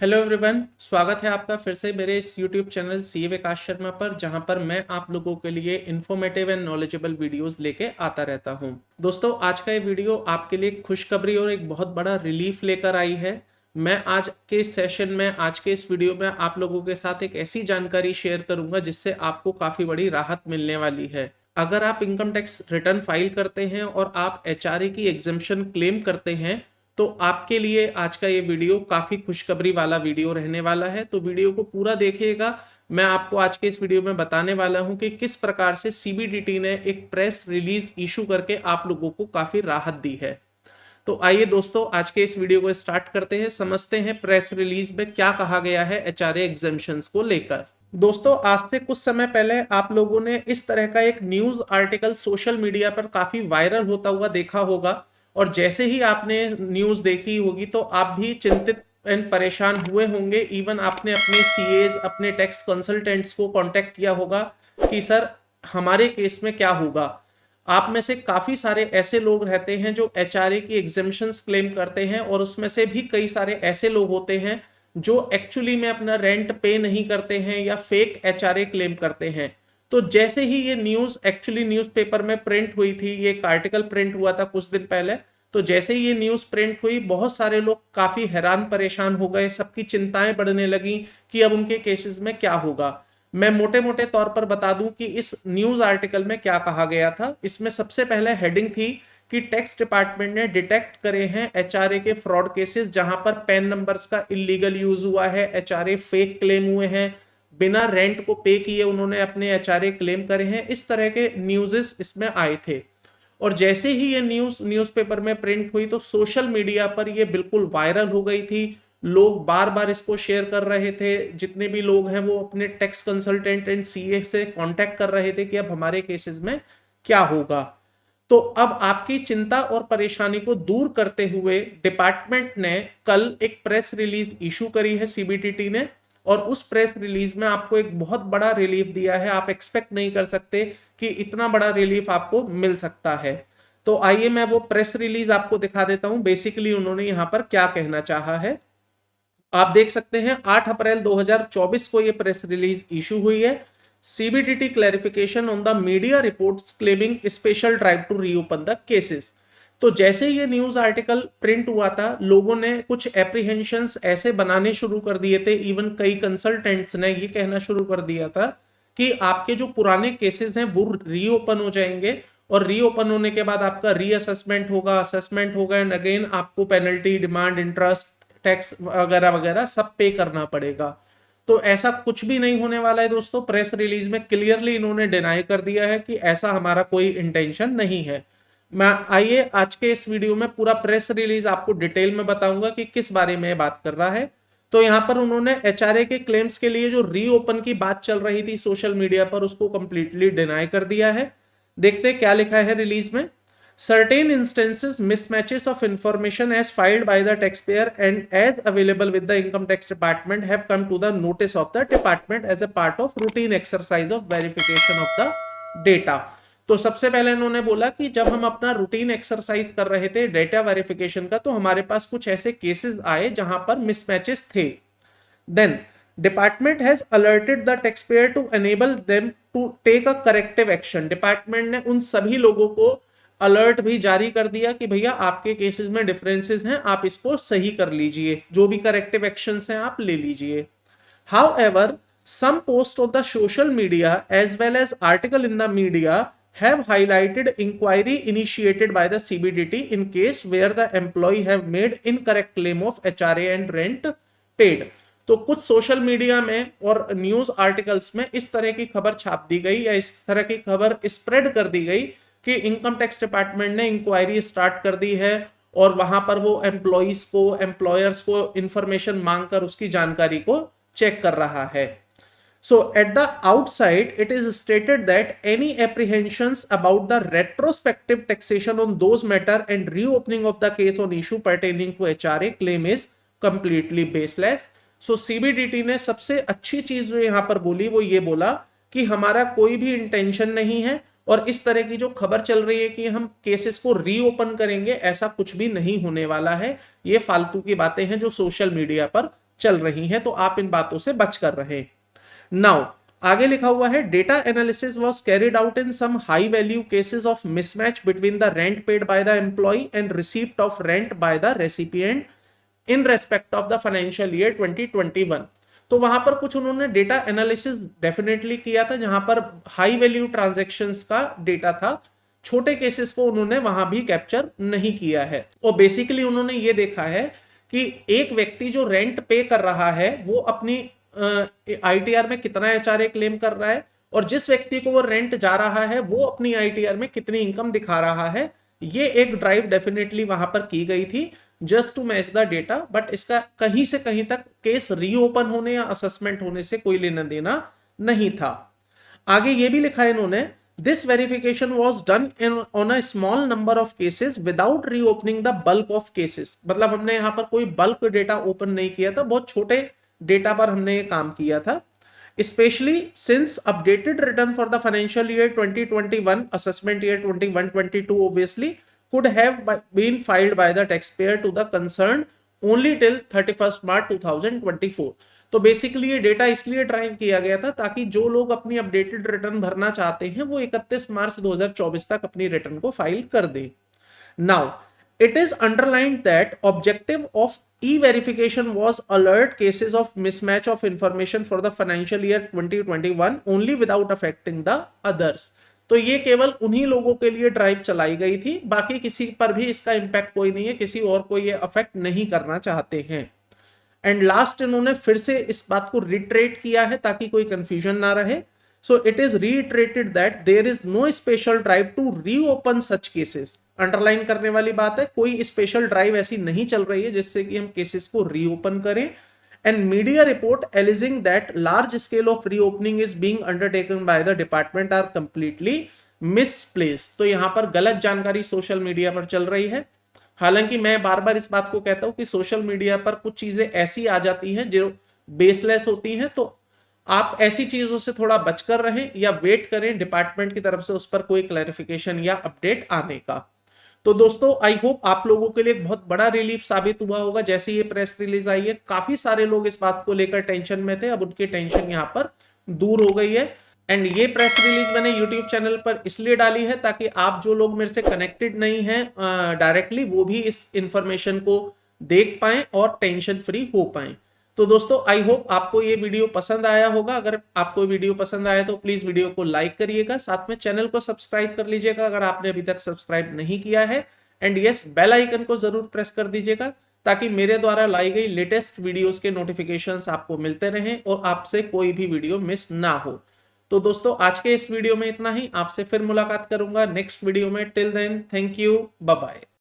Hello everyone, स्वागत है आपका फिर से मेरे इस यूट्यूब चैनल सीए विकास शर्मा पर, जहां पर मैं आप लोगों के लिए इन्फॉर्मेटिव एंड नॉलेजेबल वीडियोस लेके आता रहता हूं। दोस्तों, आज का ये वीडियो आपके लिए खुशखबरी और एक बहुत बड़ा रिलीफ लेकर आई है। मैं आज के सेशन में, आज के इस वीडियो में आप लोगों के साथ एक ऐसी जानकारी शेयर करूंगा जिससे आपको काफ़ी बड़ी राहत मिलने वाली है। अगर आप इनकम टैक्स रिटर्न फाइल करते हैं और आप एचआरए की एग्जेम्पशन क्लेम करते हैं, तो आपके लिए आज का ये वीडियो काफी खुशखबरी वाला वीडियो रहने वाला है। तो वीडियो को पूरा देखिएगा। मैं आपको आज के इस वीडियो में बताने वाला हूं कि किस प्रकार से सीबीडीटी ने एक प्रेस रिलीज इशू करके आप लोगों को काफी राहत दी है। तो आइए दोस्तों, आज के इस वीडियो को स्टार्ट करते हैं। समझते हैं प्रेस रिलीज में क्या कहा गया है एचआरए एग्जेम्पशंस को लेकर। दोस्तों, आज से कुछ समय पहले आप लोगों ने इस तरह का एक न्यूज आर्टिकल सोशल मीडिया पर काफी वायरल होता हुआ देखा होगा। और जैसे ही आपने न्यूज देखी होगी तो आप भी चिंतित एंड परेशान हुए होंगे। इवन आपने अपने सीएज, अपने टैक्स कंसल्टेंट्स को कांटेक्ट किया होगा कि सर हमारे केस में क्या होगा। आप में से काफी सारे ऐसे लोग रहते हैं जो एचआरए की एग्जेम्पशंस क्लेम करते हैं, और उसमें से भी कई सारे ऐसे लोग होते हैं जो एक्चुअली में अपना रेंट पे नहीं करते हैं या फेक एचआरए क्लेम करते हैं। तो जैसे ही ये न्यूज एक्चुअली न्यूज़पेपर में प्रिंट हुई थी, ये एक आर्टिकल प्रिंट हुआ था कुछ दिन पहले, तो जैसे ही ये न्यूज प्रिंट हुई बहुत सारे लोग काफी हैरान परेशान हो गए। सबकी चिंताएं बढ़ने लगी कि अब उनके केसेस में क्या होगा। मैं मोटे मोटे तौर पर बता दूं कि इस न्यूज आर्टिकल में क्या कहा गया था। इसमें सबसे पहले हेडिंग थी कि टैक्स डिपार्टमेंट ने डिटेक्ट करे हैं एचआरए के फ्रॉड केसेस, जहां पर पैन नंबर्स का इलीगल यूज हुआ है, एचआरए फेक क्लेम हुए हैं, बिना रेंट को पे किए उन्होंने अपने एचआरए क्लेम करे हैं। इस तरह के न्यूज़ेस इसमें आए थे। और जैसे ही ये न्यूज़पेपर में प्रिंट हुई तो सोशल मीडिया पर ये बिल्कुल वायरल हो गई थी। लोग बार बार इसको शेयर कर रहे थे। जितने भी लोग हैं वो अपने टैक्स कंसल्टेंट एंड सीए से कांटेक्ट कर रहे थे कि अब हमारे केसेस में क्या होगा। तो अब आपकी चिंता और परेशानी को दूर करते हुए डिपार्टमेंट ने कल एक प्रेस रिलीज इशू करी है सीबीडीटी ने। और उस प्रेस रिलीज में आपको एक बहुत बड़ा रिलीफ दिया है। आप एक्सपेक्ट नहीं कर सकते कि इतना बड़ा रिलीफ आपको मिल सकता है। तो आइए मैं वो प्रेस रिलीज आपको दिखा देता हूं। बेसिकली उन्होंने यहां पर क्या कहना चाहा है आप देख सकते हैं। 8 अप्रैल 2024 को ये प्रेस रिलीज इशू हुई है। CBDT clarification on the media reports claiming special drive to reopen the cases. तो जैसे ये न्यूज आर्टिकल प्रिंट हुआ था, लोगों ने कुछ एप्रीहेंशंस ऐसे बनाने शुरू कर दिए थे। इवन कई कंसल्टेंट्स ने ये कहना शुरू कर दिया था कि आपके जो पुराने केसेस हैं वो रीओपन हो जाएंगे, और रीओपन होने के बाद आपका रीअसेसमेंट होगा, असेसमेंट होगा, एंड अगेन आपको पेनल्टी, डिमांड, इंटरेस्ट, टैक्स वगैरह वगैरह सब पे करना पड़ेगा। तो ऐसा कुछ भी नहीं होने वाला है दोस्तों। प्रेस रिलीज में क्लियरली इन्होंने डिनाई कर दिया है कि ऐसा हमारा कोई इंटेंशन नहीं है। मैं आइए आज के इस वीडियो में पूरा प्रेस रिलीज आपको डिटेल में बताऊंगा कि किस बारे में बात कर रहा है। तो यहां पर उन्होंने एचआरए के क्लेम्स के लिए जो रीओपन की बात चल रही थी सोशल मीडिया पर, उसको कंप्लीटली डिनाई कर दिया है। देखते क्या लिखा है रिलीज में। Certain instances, mismatches of information as filed by the taxpayer and as available with the income tax department have come to the notice of the department as a part of routine exercise of verification of the data। तो सबसे पहले इन्होंने बोला कि जब हम अपना routine exercise कर रहे थे डेटा वेरिफिकेशन का, तो हमारे पास कुछ ऐसे केसेस आए जहां पर मिसमैचेस थे। Then department has alerted the taxpayer to enable them to take a corrective action. Department ने उन सभी लोगों को अलर्ट भी जारी कर दिया कि भैया आपके केसेस में डिफरेंसेस हैं, आप इसको सही कर लीजिए, जो भी करेक्टिव एक्शंस हैं आप ले लीजिए। However, some posts of the social media as well as article in the media have highlighted inquiry initiated by the CBDT in case where the employee have made incorrect claim of HRA and rent paid। तो कुछ social media में और news articles में इस तरह की खबर छाप दी गई या इस तरह की खबर स्प्रेड कर दी गई कि इनकम टैक्स डिपार्टमेंट ने इंक्वायरी स्टार्ट कर दी है, और वहां पर वो एम्प्लॉइज को, एम्प्लॉयर्स को इंफॉर्मेशन मांगकर उसकी जानकारी को चेक कर रहा है। So at the outside, it is stated that any apprehensions about the retrospective taxation on those matter and reopening of the case on issue pertaining to HRA claim is completely baseless। So CBDT ने सबसे अच्छी चीज जो यहाँ पर बोली वो ये बोला कि हमारा कोई भी इंटेंशन नहीं है, और इस तरह की जो खबर चल रही है कि हम केसेस को रीओपन करेंगे, ऐसा कुछ भी नहीं होने वाला है। ये फालतू की बातें हैं जो सोशल मीडिया पर चल रही हैं, तो आप इन बातों से बच कर रहें। नाउ आगे लिखा हुआ है, data analysis was carried out in some high value cases of mismatch between the rent paid by the employ and receipt of rent by the recipient in respect of the financial year 2021। तो वहां पर कुछ उन्होंने data analysis definitely किया था, जहां पर high value transactions का डेटा था, छोटे केसेस को उन्होंने वहां भी कैप्चर नहीं किया है। और बेसिकली उन्होंने ये देखा है कि एक व्यक्ति जो रेंट पे कर रहा है वो अपनी आईटीआर में कितना एचआरए क्लेम कर रहा है, और जिस व्यक्ति को वो रेंट जा रहा है वो अपनी आईटीआर में कितनी इनकम दिखा रहा है। ये एक ड्राइव डेफिनेटली वहां पर की गई थी just to match the data, but इसका कहीं से कहीं तक केस रीओपन होने या असेसमेंट होने से कोई लेना देना नहीं था। आगे ये भी लिखा है इन्होंने, this verification was done on a small number of cases without reopening the bulk of cases. मतलब हमने यहाँ पर कोई बल्क डेटा ओपन नहीं किया था, बहुत छोटे डेटा पर हमने ये काम किया था। Specially since updated return for the financial year 2021, assessment year 21-22 obviously could have been filed by the taxpayer to the concerned only till 31st March 2024। तो बेसिकली ये डेटा इसलिए ड्राइव किया गया था ताकि जो लोग अपनी अपडेटेड रिटर्न भरना चाहते हैं वो 31 मार्च 2024 तक अपनी रिटर्न को फाइल कर दें। Now it is underlined that objective of e-verification was alert cases of mismatch of information for the financial year 2021 only without affecting the others। तो ये केवल उन्हीं लोगों के लिए ड्राइव चलाई गई थी, बाकी किसी पर भी इसका इंपैक्ट कोई नहीं है, किसी और को ये अफेक्ट नहीं करना चाहते हैं। एंड लास्ट इन्होंने फिर से इस बात को रिट्रेट किया है ताकि कोई कंफ्यूजन ना रहे। So it is reiterated that there is no special drive to reopen such cases. Underline करने वाली बात है, कोई स्पेशल ड्राइव ऐसी नहीं चल रही है जिससे कि हम केसेस को रीओपन करें। And media report alleging that large scale of reopening is being undertaken by the department are completely misplaced। तो यहां पर गलत जानकारी सोशल मीडिया पर चल रही है। हालांकि मैं बार बार इस बात को कहता हूं कि सोशल मीडिया पर कुछ चीजें ऐसी आ जाती हैं जो बेसलेस होती हैं, तो आप ऐसी चीजों से थोड़ा बचकर रहें या वेट करें डिपार्टमेंट की तरफ से उस पर कोई क्लैरिफिकेशन या अपडेट आने का। तो दोस्तों आई होप आप लोगों के लिए एक बहुत बड़ा रिलीफ साबित हुआ होगा। जैसे ये प्रेस रिलीज आई है, काफी सारे लोग इस बात को लेकर टेंशन में थे, अब उनकी टेंशन यहाँ पर दूर हो गई है। एंड ये प्रेस रिलीज मैंने यूट्यूब चैनल पर इसलिए डाली है ताकि आप जो लोग मेरे से कनेक्टेड नहीं है डायरेक्टली, वो भी इस इंफॉर्मेशन को देख पाएं और टेंशन फ्री हो पाएं। तो दोस्तों आई होप आपको ये वीडियो पसंद आया होगा। अगर आपको वीडियो पसंद आया तो प्लीज वीडियो को लाइक करिएगा, साथ में चैनल को सब्सक्राइब कर लीजिएगा अगर आपने अभी तक सब्सक्राइब नहीं किया है। एंड यस, बेल आइकन को जरूर प्रेस कर दीजिएगा ताकि मेरे द्वारा लाई गई लेटेस्ट वीडियोस के नोटिफिकेशंस आपको मिलते रहें और आपसे कोई भी वीडियो मिस ना हो। तो दोस्तों आज के इस वीडियो में इतना ही, आपसे फिर मुलाकात करूंगा नेक्स्ट वीडियो में। Till then, thank you, bye bye.